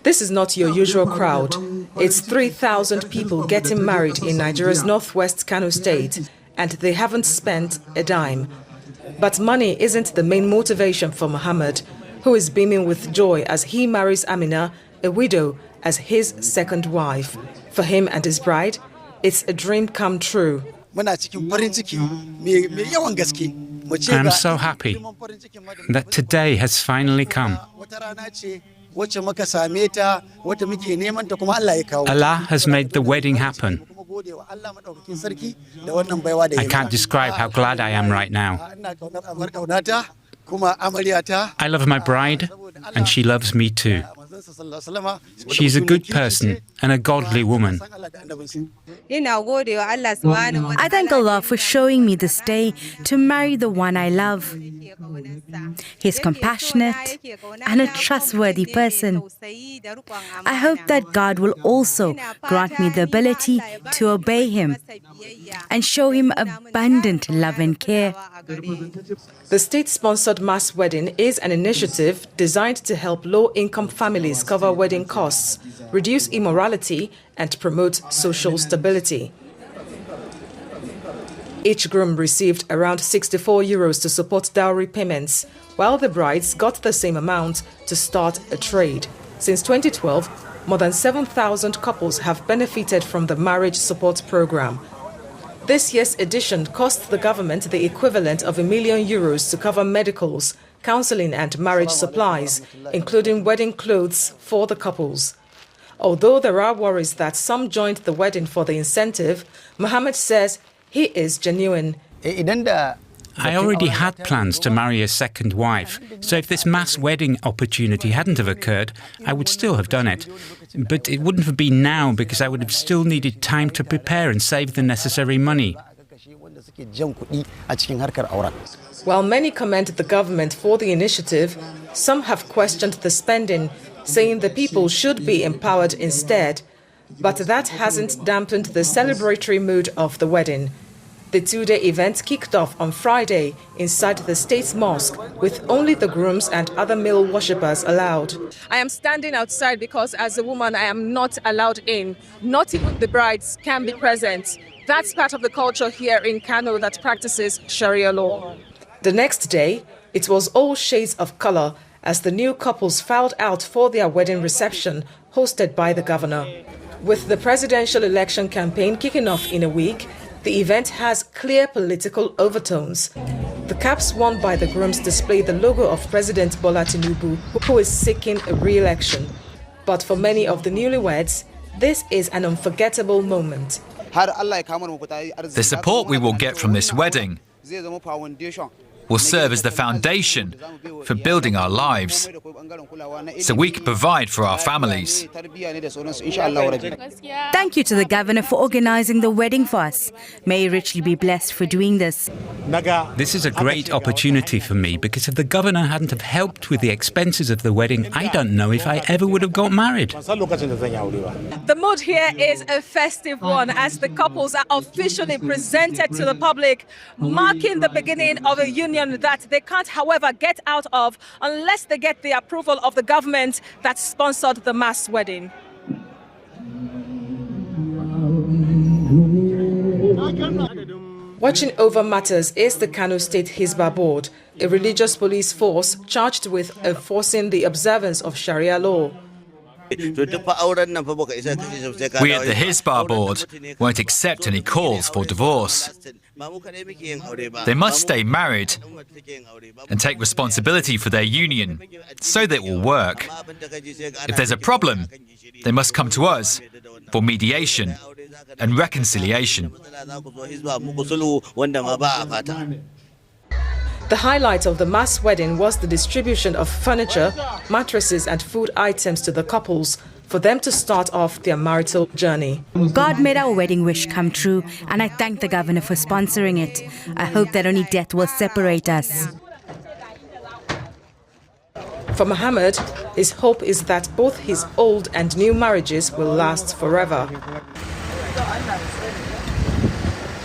This is not your usual crowd. It's 3,000 people getting married in Nigeria's northwest Kano State, and they haven't spent a dime. But money isn't the main motivation for Muhammad, who is beaming with joy as he marries Amina, a widow, as his second wife. For him and his bride, it's a dream come true. I am so happy that today has finally come. Allah has made the wedding happen. I can't describe how glad I am right now. I love my bride, and she loves me too. She's a good person and a godly woman. I thank Allah for showing me this day to marry the one I love. He's compassionate and a trustworthy person. I hope that God will also grant me the ability to obey Him and show Him abundant love and care. The state-sponsored mass wedding is an initiative designed to help low-income families cover wedding costs, reduce immorality, and promote social stability. Each groom received around €64 to support dowry payments, while the brides got the same amount to start a trade. Since 2012, more than 7,000 couples have benefited from the marriage support program. This year's edition cost the government the equivalent of €1 million to cover medicals, counseling and marriage supplies, including wedding clothes for the couples. Although there are worries that some joined the wedding for the incentive, Mohammed says he is genuine. I already had plans to marry a second wife, so if this mass wedding opportunity hadn't have occurred, I would still have done it. But it wouldn't have been now because I would have still needed time to prepare and save the necessary money. While many commend the government for the initiative, some have questioned the spending, saying the people should be empowered instead. But that hasn't dampened the celebratory mood of the wedding. The two-day event kicked off on Friday inside the state's mosque, with only the grooms and other male worshippers allowed. I am standing outside because as a woman I am not allowed in. Not even the brides can be present. That's part of the culture here in Kano that practices Sharia law. The next day, it was all shades of color as the new couples filed out for their wedding reception hosted by the governor. With the presidential election campaign kicking off in a week, the event has clear political overtones. The caps worn by the grooms display the logo of President Bola Tinubu, who is seeking a re-election. But for many of the newlyweds, this is an unforgettable moment. The support we will get from this wedding will serve as the foundation for building our lives, so we can provide for our families. Thank you to the governor for organizing the wedding for us. May he richly be blessed for doing this. This is a great opportunity for me because if the governor hadn't have helped with the expenses of the wedding, I don't know if I ever would have got married. The mood here is a festive one as the couples are officially presented to the public, marking the beginning of a union that they can't, however, get out of unless they get the approval of the government that sponsored the mass wedding. Watching over matters is the Kano State Hisbah Board, a religious police force charged with enforcing the observance of Sharia law. We at the Hisbah board won't accept any calls for divorce. They must stay married and take responsibility for their union so that it will work. If there's a problem, they must come to us for mediation and reconciliation. The highlight of the mass wedding was the distribution of furniture, mattresses and food items to the couples for them to start off their marital journey. God made our wedding wish come true, and I thank the governor for sponsoring it. I hope that only death will separate us. For Mohammed, his hope is that both his old and new marriages will last forever.